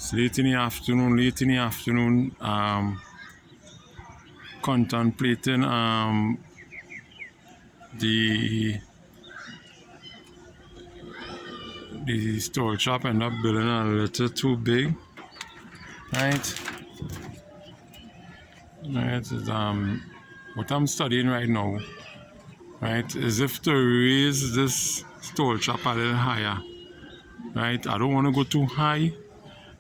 It's late in the afternoon, contemplating the store shop ended up building a little too big, right? Right, is what I'm studying right now, right, is if to raise this store shop a little higher, right? I don't want to go too high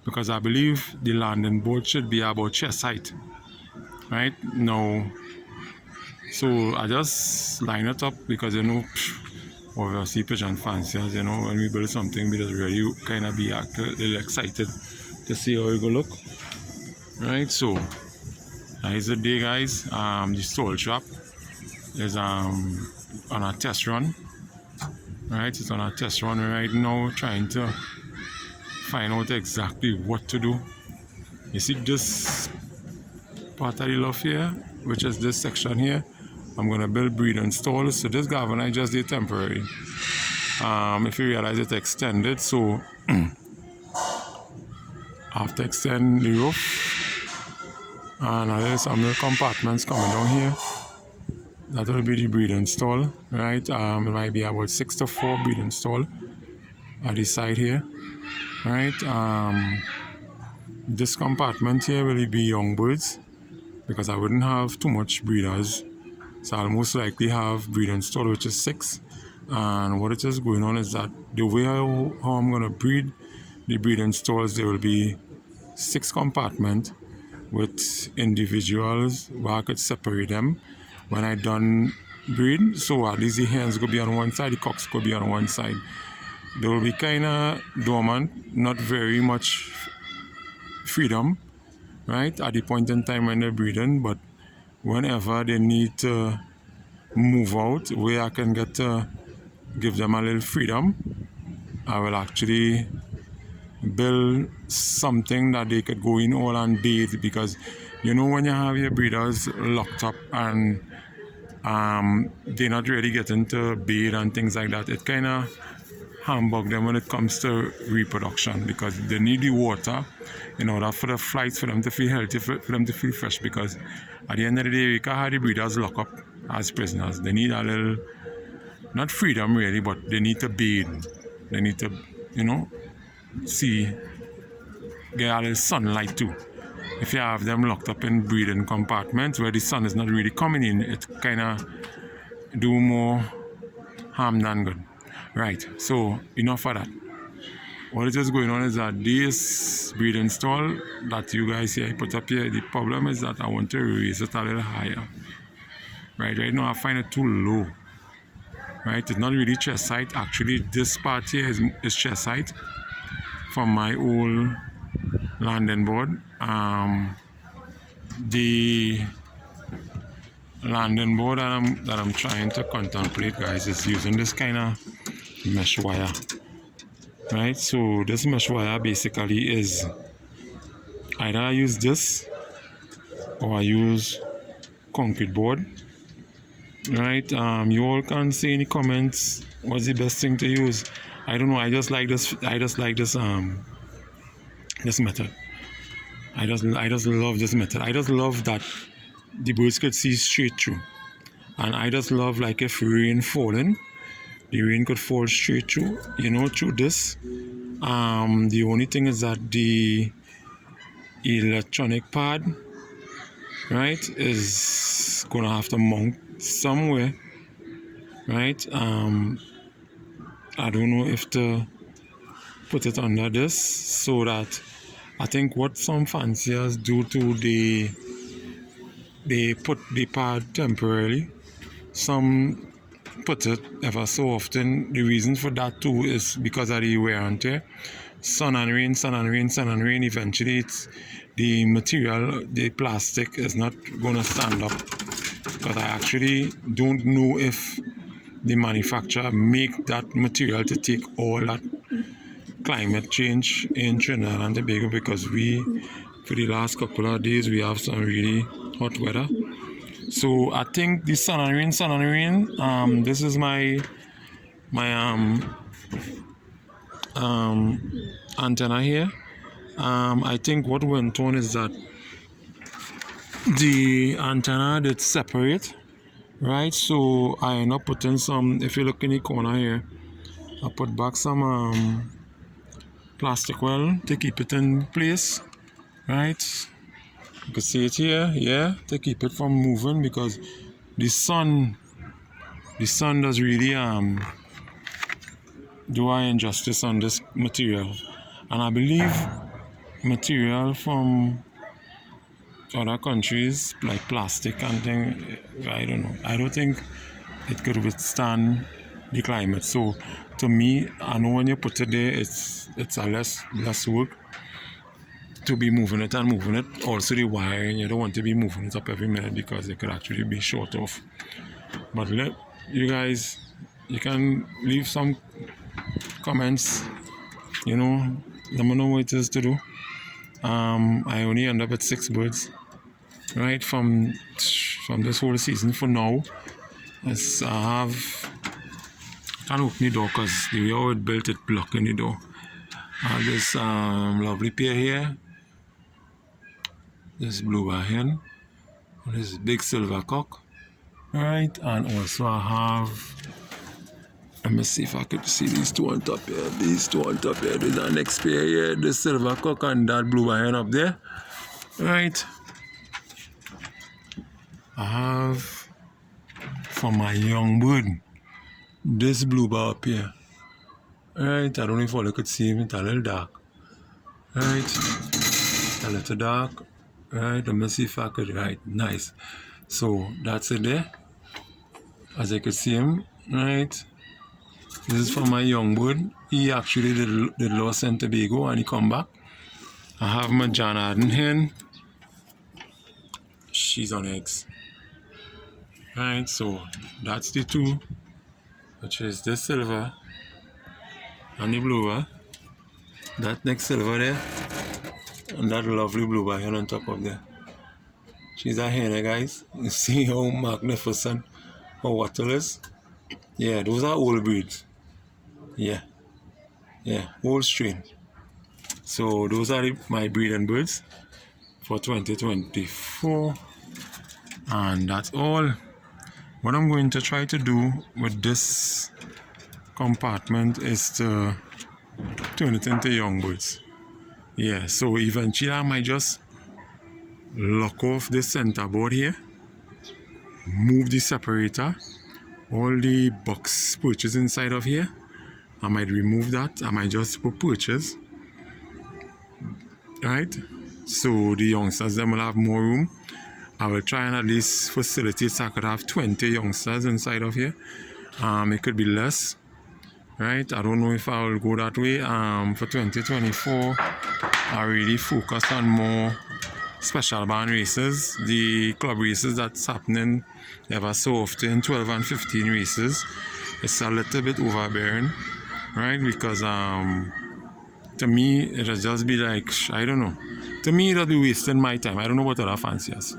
because I believe the landing board should be about chest height, right? Now, so I just line it up because obviously pigeon fanciers, when we build something, we just really kind of be a little excited to see how it go look, right? So here's the day, guys. The stall shop is on a test run, right? It's on a test run right now, trying to find out exactly what to do. You see this part of the loft here, which is this section here. I'm gonna build breeding stalls. So this galvanized just did temporary. If you realize it extended, so I have to extend the roof, and there's some little compartments coming down here. That will be the breeding stall, right? It might be about 6 to 4 breeding stall at the side here, right? This compartment here will be young birds because I wouldn't have too much breeders, so I'll most likely have breeding stall, which is 6. And what it is going on is that the way how I'm gonna breed the breeding stalls, there will be 6 compartments with individuals where I could separate them when I done breed. So at least the hens could be on one side, the cocks could be on one side. They will be kind of dormant, not very much freedom, right, at the point in time when they're breeding, but whenever they need to move out, where I can get to give them a little freedom, I will actually build something that they could go in all and bathe, because when you have your breeders locked up and they're not really getting to bathe and things like that, it kind of humbug them when it comes to reproduction, because they need the water in order for the flights, for them to feel healthy, for them to feel fresh, because at the end of the day, we can't have the breeders lock up as prisoners. They need a little, not freedom really, but they need to bathe. They need to, get a little sunlight too. If you have them locked up in breeding compartments where the sun is not really coming in, it kind of do more harm than good. Right, so enough of that. What is just going on is that this breeding stall that you guys see I put up here, the problem is that I want to raise it a little higher. Right now I find it too low. Right, it's not really chest height. Actually, this part here is chest height from my old landing board. The landing board that I'm trying to contemplate, guys, is using this kind of mesh wire, right? So this mesh wire basically is either I use this or I use concrete board, right? You all can say in the comments what's the best thing to use. I don't know. I just like this this method. I just love this method. I just love that the birds could see straight through, and I just love, like, if rain falling, the rain could fall straight through, through this. The only thing is that the electronic pad, right, is gonna have to mount somewhere, right? I don't know if to put it under this, so that I think what some fanciers do too, they put the pad temporarily. Some put it ever so often. The reason for that too is because of the wear and tear. Sun and rain, eventually it's the material, the plastic is not going to stand up, because I actually don't know if the manufacturer make that material to take all that climate change in Trinidad and Tobago, because for the last couple of days we have some really hot weather. So I think the sun and rain, this is my antenna here. I think what went on is that the antenna did separate, right? So I end up putting some, if you look in the corner here, I put back some plastic well to keep it in place, right? You can see it here, yeah, to keep it from moving, because the sun does really do I injustice on this material. And I believe material from other countries like plastic and thing, I don't know, I don't think it could withstand the climate. So to me, I know when you put it there, it's a less work to be moving it and moving it. Also the wiring, you don't want to be moving it up every minute because it could actually be short off. But let you guys, you can leave some comments, you know, let me know what it is to do. I only end up at 6 birds, right, from this whole season for now. As I can't open the door because the way how it built it blocking the door. I have this lovely pair here, this blue-bar hen, and this big silver cock, right, and also I have, let me see if I could see these two on top here. These two on top here. There's our next pair here. The silver cock and that blue-bar hen up there. Right. I have for my young bird this blue-bar up here. Right. I don't know if all you could see it. It's a little dark. Right. A little dark. Right. Let me see if I could. Right. Nice. So that's it there. As you could see him. Right. This is for my young bird. He actually did lost in Tobago and he come back. I have my John Arden hen. She's on eggs. Right, so that's the two, which is this silver and the blue-bar. That next silver there, and that lovely blue-bar hen on top of there. She's a hen, guys. You see how magnificent her wattle is? Yeah, those are old breeds. Yeah, old strain. So those are my breeding birds for 2024, and that's all. What I'm going to try to do with this compartment is to turn it into young birds. Yeah, so eventually I might just lock off the center board here, move the separator, all the box perches inside of here, I might remove that. I might just put perches, right? So the youngsters then will have more room. I will try and at least facilitate so I could have 20 youngsters inside of here. It could be less, right? I don't know if I will go that way. For 2024, I really focus on more special band races. The club races that's happening ever so often, 12 and 15 races. It's a little bit overbearing, right? Because to me, it'll just be like, I don't know. To me, it'll be wasting my time. I don't know what other fanciers.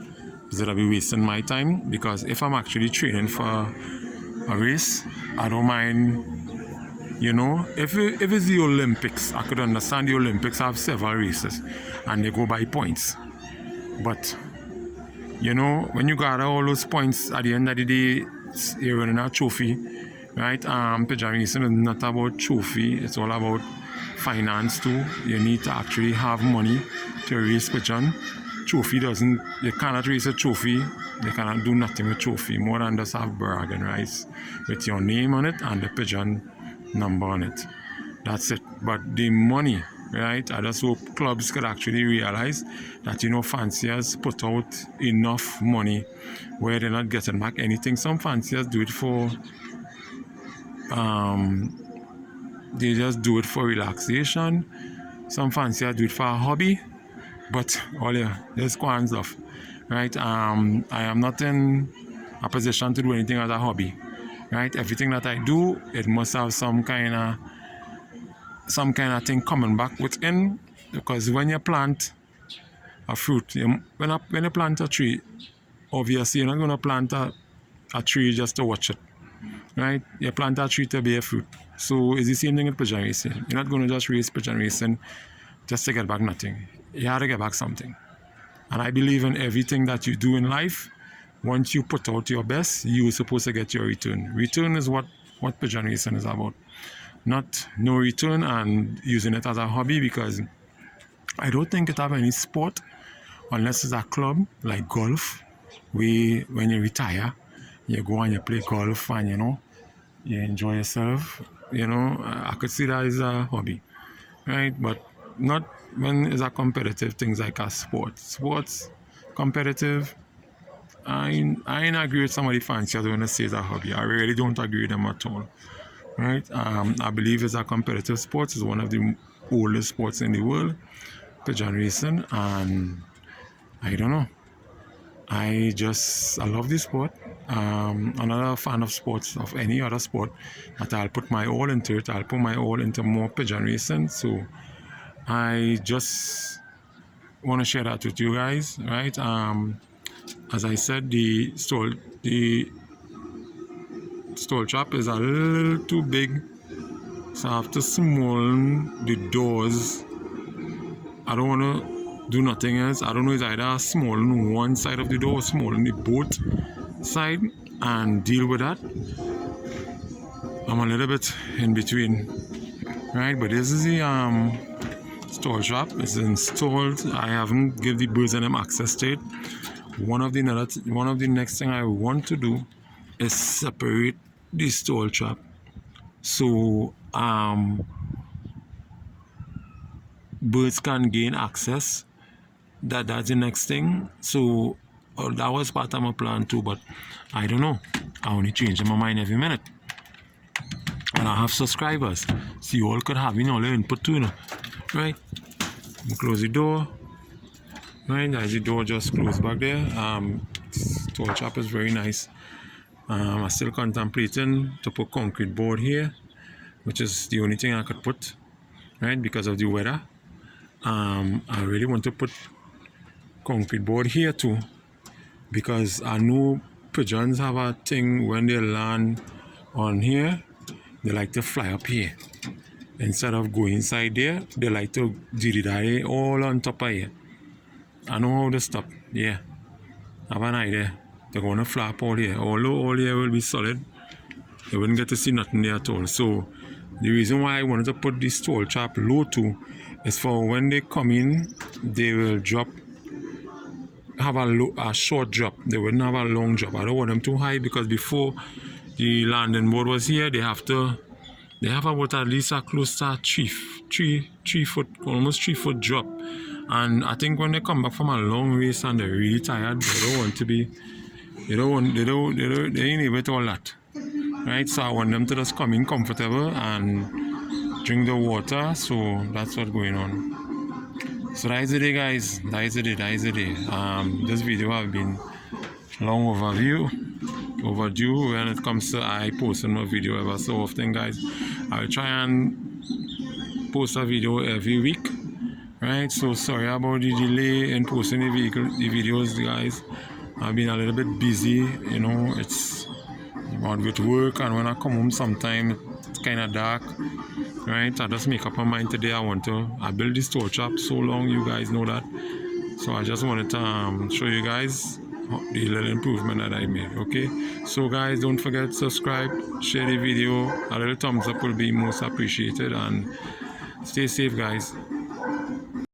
It'll be wasting my time because if I'm actually training for a race, I don't mind, you know, if it's the Olympics, I could understand the Olympics have several races and they go by points. But, you know, when you gather all those points at the end of the day, you're winning a trophy, right? Pigeon racing is not about trophy, it's all about finance too. You need to actually have money to race pigeon. Trophy doesn't, you cannot race a trophy, you cannot do nothing with trophy more than just have bragging rights with your name on it and the pigeon number on it. That's it. But the money, right? I just hope clubs could actually realize that, you know, fanciers put out enough money where they're not getting back anything. Some fanciers do it for, they just do it for relaxation. Some fanciers do it for a hobby. But all yeah, there's quite stuff, right? I am not in a position to do anything as a hobby, right? Everything that I do, it must have some kind of thing coming back within. Because when you plant a fruit, when you plant a tree, obviously you're not going to plant a tree just to watch it, right? You plant a tree to bear fruit. So it's the same thing with pigeon racing. You're not going to just race pigeon racing just to get back nothing. You had to get back something. And I believe in everything that you do in life. Once you put out your best, you're supposed to get your return. Return is what pigeon racing is about. Not no return and using it as a hobby, because I don't think it have any sport unless it's a club like golf. When you retire, you go and you play golf and you enjoy yourself. I could see that as a hobby, right? But not when it's a competitive things like a sport. Sports competitive. I ain't agree with somebody fancy I don't want to say it's a hobby. I really don't agree with them at all. Right? I believe it's a competitive sport. It's one of the oldest sports in the world, pigeon racing, and I don't know. I love this sport. I'm not a fan of sports, of any other sport, but I'll put my all into it. I'll put my all into more pigeon racing. So I just want to share that with you guys, right? As I said, the stall trap is a little too big, so I have to smallen the doors. I don't want to do nothing else. I don't know, it's either smallen one side of the door or smallen the both side and deal with that. I'm a little bit in between, right? But this is the stall trap. It's installed. I haven't given the birds and them access to it. One of the next thing I want to do is separate the stall trap, so birds can gain access. That's the next thing. So that was part of my plan too, but I don't know. I only change my mind every minute. And I have subscribers, so you all could have all your input too, right? Close the door. Right, as the door just closed back there. Stall trap is very nice. I'm still contemplating to put concrete board here, which is the only thing I could put, right, because of the weather. I really want to put concrete board here too, because I know pigeons have a thing when they land on here, they like to fly up here. Instead of going inside there, they like to diddy all on top of here. I know how to stop. Yeah, I have an idea. They're going to flap all here. Although all here will be solid, they wouldn't get to see nothing there at all. So the reason why I wanted to put this stall trap low too is for when they come in, they will drop, have a short drop. They wouldn't have a long drop. I don't want them too high, because before the landing board was here, they have about at least a close to 3 foot, almost 3 foot drop. And I think when they come back from a long race and they're really tired, they don't want to be, they ain't able to all that, right? So I want them to just come in comfortable and drink the water. So that's what's going on. So that is the day, guys. That is the day. This video have been long overdue when it comes to I posting my video ever so often, guys. I'll try and post a video every week. Right, so sorry about the delay in posting the videos, guys. I've been a little bit busy, it's about with work, and when I come home sometimes it's kind of dark, right? I just make up my mind today. I built this stall trap so long, you guys know that. So I just wanted to show you guys the little improvement that I made, okay? So guys, don't forget to subscribe, share the video. A little thumbs up will be most appreciated, and stay safe, guys.